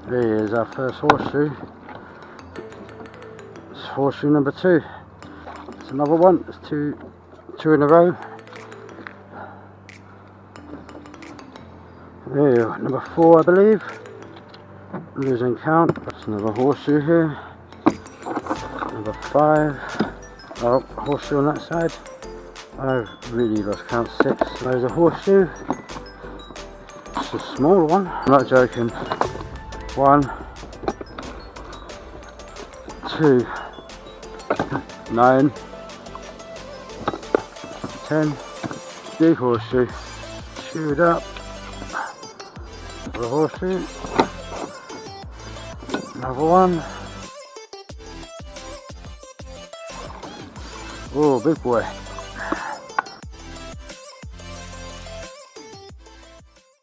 Here's our first horseshoe. It's horseshoe number 2. It's another one. It's two in a row. There, number 4 I believe. Losing count. That's another horseshoe here. Number 5. Oh, horseshoe on that side. I've really lost count. 6. There's a horseshoe. It's a small one. I'm not joking. 1, 2, 9, 10. Big horseshoe. Shoot up. Another horseshoe. Another one. Oh, big boy.